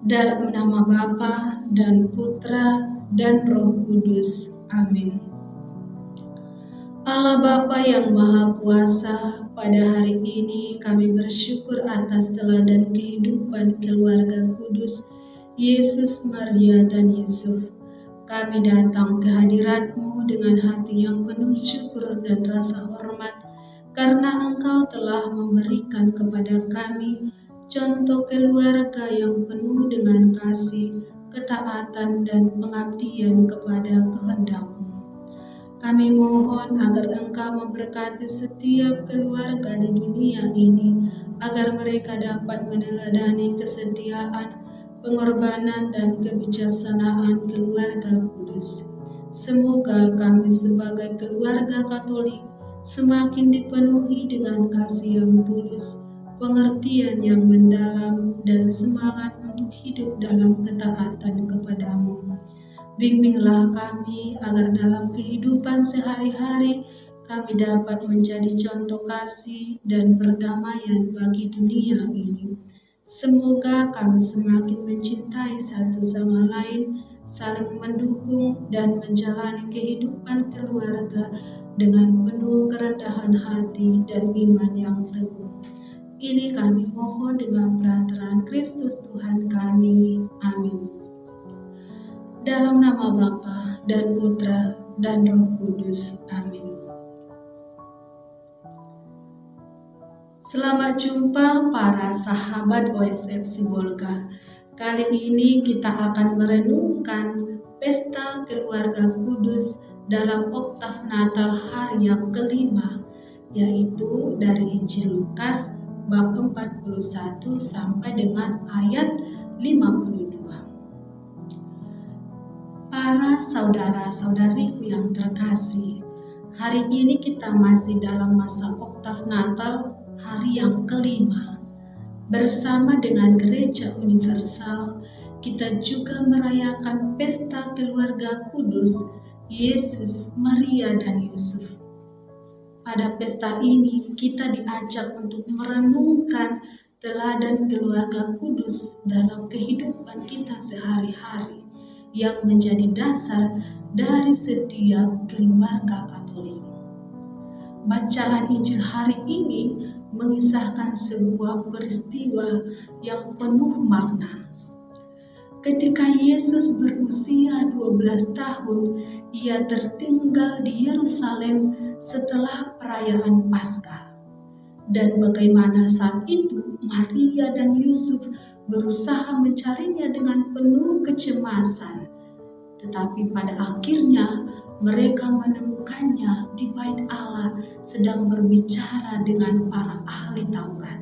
Dalam nama Bapa dan Putra dan Roh Kudus. Amin. Allah Bapa yang Maha Kuasa, pada hari ini kami bersyukur atas teladan kehidupan keluarga kudus Yesus, Maria, dan Yusuf. Kami datang ke hadirat-Mu dengan hati yang penuh syukur dan rasa hormat, karena Engkau telah memberikan kepada kami contoh keluarga yang penuh dengan kasih, ketaatan, dan pengabdian kepada kehendak-Mu. Kami mohon agar Engkau memberkati setiap keluarga di dunia ini, agar mereka dapat meneladani kesetiaan, pengorbanan, dan kebijaksanaan keluarga kudus. Semoga kami sebagai keluarga Katolik semakin dipenuhi dengan kasih yang tulus, pengertian yang mendalam, dan semangat untuk hidup dalam ketaatan kepada-Mu. Bimbinglah kami agar dalam kehidupan sehari-hari kami dapat menjadi contoh kasih dan perdamaian bagi dunia ini. Semoga kami semakin mencintai satu sama lain, saling mendukung, dan menjalani kehidupan keluarga dengan penuh kerendahan hati dan iman yang teguh. Ini kami mohon dengan perantaraan Kristus Tuhan kami. Amin. Dalam nama Bapa dan Putra dan Roh Kudus. Amin. Selamat jumpa para sahabat OSF Sibolga. Kali ini kita akan merenungkan pesta keluarga kudus dalam oktav Natal hari yang kelima, yaitu dari Injil Lukas bab 41 sampai dengan ayat 52. Para saudara-saudariku yang terkasih, hari ini kita masih dalam masa oktav Natal hari yang kelima. Bersama dengan Gereja Universal, kita juga merayakan pesta keluarga kudus Yesus, Maria, dan Yusuf. Pada pesta ini kita diajak untuk merenungkan teladan keluarga kudus dalam kehidupan kita sehari-hari, yang menjadi dasar dari setiap keluarga Katolik. Bacaan Injil hari ini mengisahkan sebuah peristiwa yang penuh makna. Ketika Yesus berusia 12 tahun, ia tertinggal di Yerusalem setelah perayaan Paskah. Dan bagaimana saat itu Maria dan Yusuf berusaha mencarinya dengan penuh kecemasan. Tetapi pada akhirnya mereka menemukannya di bait Allah sedang berbicara dengan para ahli Taurat.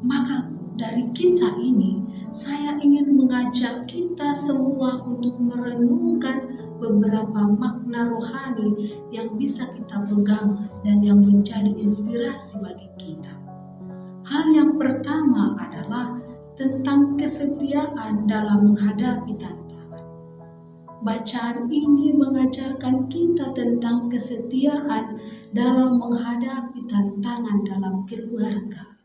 Maka dari kisah ini saya ingin mengajak kita semua untuk merenungkan beberapa makna rohani yang bisa kita pegang dan yang menjadi inspirasi bagi kita. Hal yang pertama adalah tentang kesetiaan dalam menghadapi tantangan. Bacaan ini mengajarkan kita tentang kesetiaan dalam menghadapi tantangan dalam keluarga.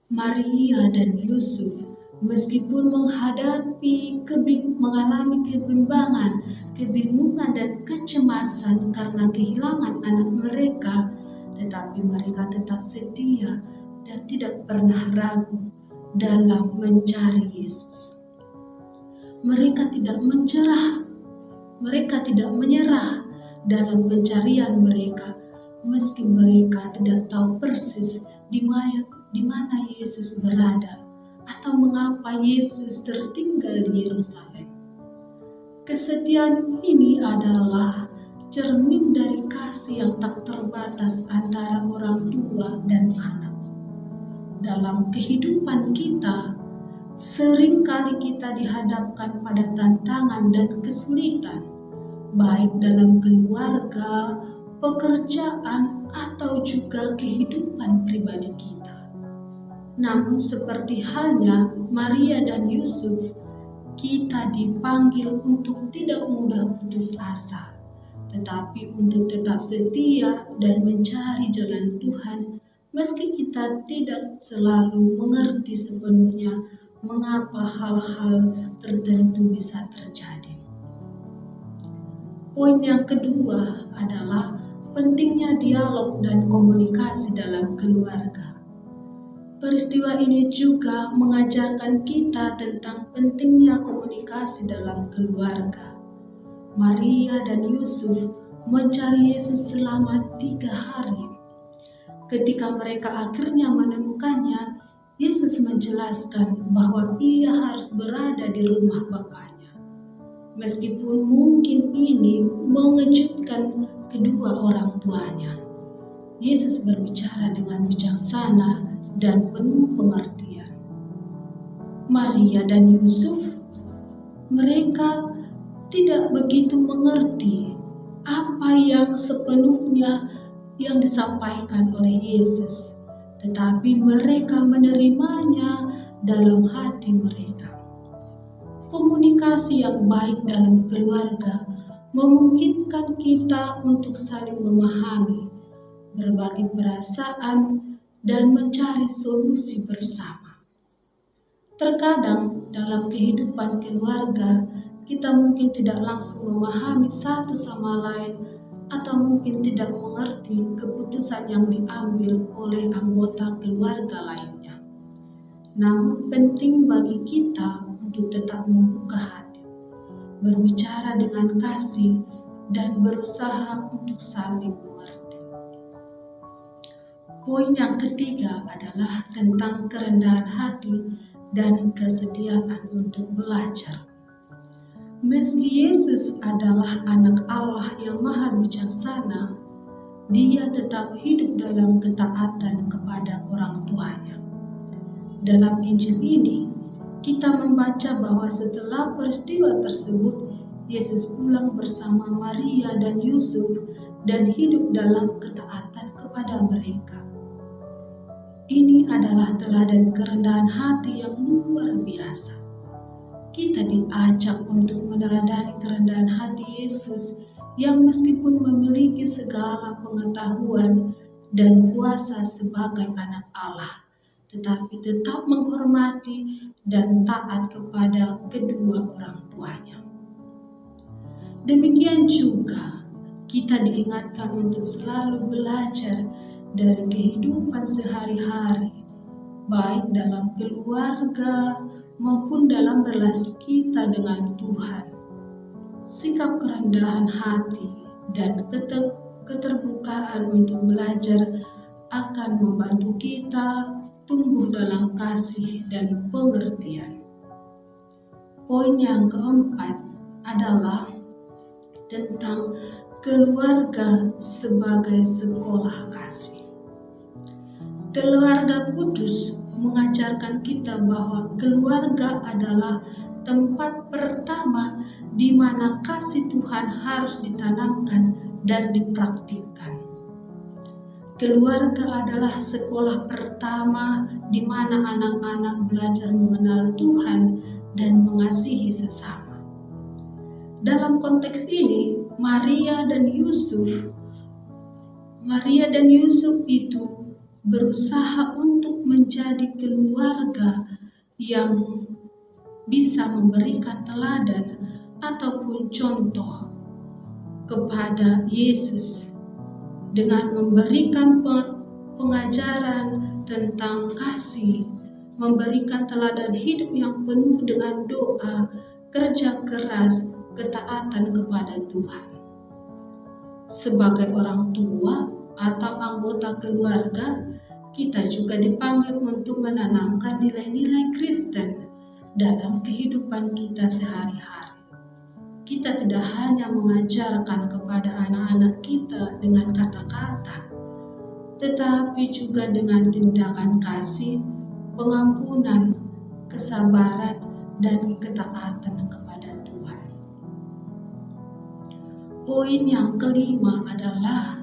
Maria dan Yusuf meskipun mengalami kebimbangan, kebingungan, dan kecemasan karena kehilangan anak mereka, tetapi mereka tetap setia dan tidak pernah ragu dalam mencari Yesus. Mereka tidak menyerah dalam pencarian mereka, meski mereka tidak tahu persis di mana Yesus berada atau mengapa Yesus tertinggal di Yerusalem. Kesetiaan ini adalah cermin dari kasih yang tak terbatas antara orang tua dan anak. Dalam kehidupan kita, seringkali kita dihadapkan pada tantangan dan kesulitan, baik dalam keluarga, pekerjaan, atau juga kehidupan pribadi kita. Namun seperti halnya Maria dan Yusuf, kita dipanggil untuk tidak mudah putus asa, tetapi untuk tetap setia dan mencari jalan Tuhan, meski kita tidak selalu mengerti sepenuhnya mengapa hal-hal tertentu bisa terjadi. Poin yang kedua adalah pentingnya dialog dan komunikasi dalam keluarga. Peristiwa ini juga mengajarkan kita tentang pentingnya komunikasi dalam keluarga. Maria dan Yusuf mencari Yesus selama 3 hari. Ketika mereka akhirnya menemukannya, Yesus menjelaskan bahwa ia harus berada di rumah Bapaknya. Meskipun mungkin ini mengejutkan kedua orang tuanya, Yesus berbicara dengan bijaksana dan penuh pengertian. Maria dan Yusuf, mereka tidak begitu mengerti apa yang sepenuhnya yang disampaikan oleh Yesus, tetapi mereka menerimanya dalam hati mereka. Komunikasi yang baik dalam keluarga memungkinkan kita untuk saling memahami, berbagi perasaan, dan mencari solusi bersama. Terkadang dalam kehidupan keluarga, kita mungkin tidak langsung memahami satu sama lain atau mungkin tidak mengerti keputusan yang diambil oleh anggota keluarga lainnya. Namun penting bagi kita untuk tetap membuka hati, berbicara dengan kasih, dan berusaha untuk saling mengerti. Poin yang ketiga adalah tentang kerendahan hati dan kesediaan untuk belajar. Meski Yesus adalah anak Allah yang maha bijaksana, dia tetap hidup dalam ketaatan kepada orang tuanya. Dalam Injil ini, kita membaca bahwa setelah peristiwa tersebut, Yesus pulang bersama Maria dan Yusuf dan hidup dalam ketaatan kepada mereka. Ini adalah teladan kerendahan hati yang luar biasa. Kita diajak untuk meneladani kerendahan hati Yesus yang meskipun memiliki segala pengetahuan dan kuasa sebagai anak Allah, tetapi tetap menghormati dan taat kepada kedua orang tuanya. Demikian juga kita diingatkan untuk selalu belajar dari kehidupan sehari-hari, baik dalam keluarga maupun dalam relasi kita dengan Tuhan. Sikap kerendahan hati dan keterbukaan untuk belajar akan membantu kita tumbuh dalam kasih dan pengertian. Poin yang keempat adalah tentang keluarga sebagai sekolah kasih. Keluarga kudus mengajarkan kita bahwa keluarga adalah tempat pertama di mana kasih Tuhan harus ditanamkan dan dipraktikkan. Keluarga adalah sekolah pertama di mana anak-anak belajar mengenal Tuhan dan mengasihi sesama. Dalam konteks ini, Maria dan Yusuf itu berusaha untuk menjadi keluarga yang bisa memberikan teladan ataupun contoh kepada Yesus dengan memberikan pengajaran tentang kasih, memberikan teladan hidup yang penuh dengan doa, kerja keras, ketaatan kepada Tuhan. Sebagai orang tua atau anggota keluarga, kita juga dipanggil untuk menanamkan nilai-nilai Kristen dalam kehidupan kita sehari-hari. Kita tidak hanya mengajarkan kepada anak-anak kita dengan kata-kata, tetapi juga dengan tindakan kasih, pengampunan, kesabaran, dan ketaatan kepada Tuhan. Poin yang kelima adalah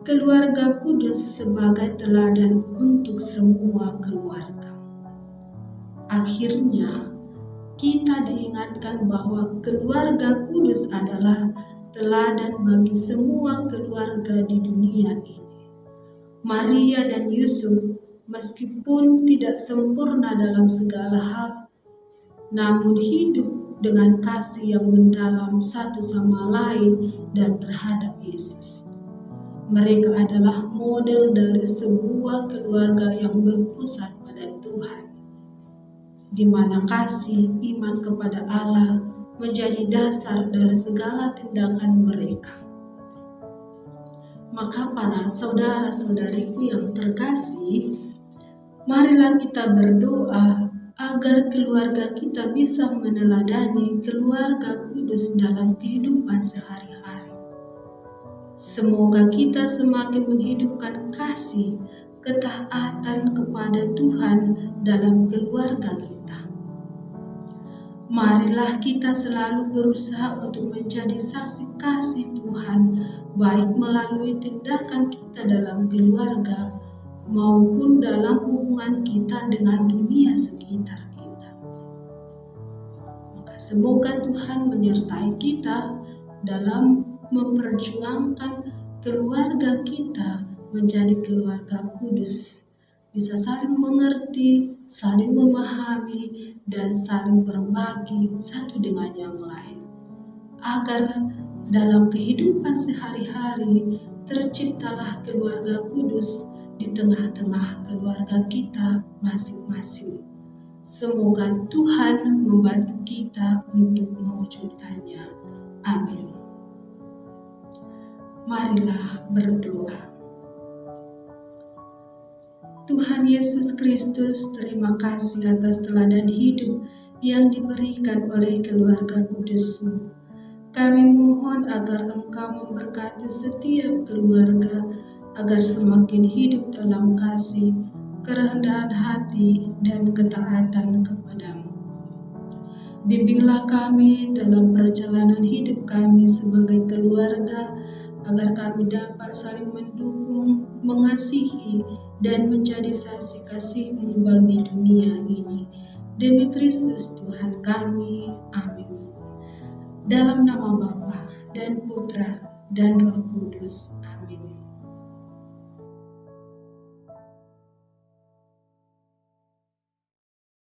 keluarga kudus sebagai teladan untuk semua keluarga. Akhirnya, kita diingatkan bahwa keluarga kudus adalah teladan bagi semua keluarga di dunia ini. Maria dan Yusuf meskipun tidak sempurna dalam segala hal, namun hidup dengan kasih yang mendalam satu sama lain dan terhadap Yesus. Mereka adalah model dari sebuah keluarga yang berpusat pada Tuhan, di mana kasih iman kepada Allah menjadi dasar dari segala tindakan mereka. Maka para saudara-saudariku yang terkasih, marilah kita berdoa agar keluarga kita bisa meneladani keluarga kudus dalam kehidupan sehari-hari. Semoga kita semakin menghidupkan kasih, ketaatan kepada Tuhan dalam keluarga kita. Marilah kita selalu berusaha untuk menjadi saksi kasih Tuhan, baik melalui tindakan kita dalam keluarga maupun dalam hubungan kita dengan dunia sekitar kita. Maka semoga Tuhan menyertai kita dalam memperjuangkan keluarga kita menjadi keluarga kudus, bisa saling mengerti, saling memahami, dan saling berbagi satu dengan yang lain, agar dalam kehidupan sehari-hari terciptalah keluarga kudus di tengah-tengah keluarga kita masing-masing. Semoga Tuhan membantu kita untuk mewujudkannya. Amin. Marilah berdoa. Tuhan Yesus Kristus, terima kasih atas teladan hidup yang diberikan oleh keluarga kudus-Mu. Kami mohon agar Engkau memberkati setiap keluarga, agar semakin hidup dalam kasih, kerendahan hati, dan ketaatan kepadamu. Bimbinglah kami dalam perjalanan hidup kami sebagai keluarga, agar kami dapat saling mendukung, mengasihi, dan menjadi saksi kasih-Mu bagi dunia ini. Demi Kristus Tuhan kami, amin. Dalam nama Bapa dan Putra dan Roh Kudus, amin.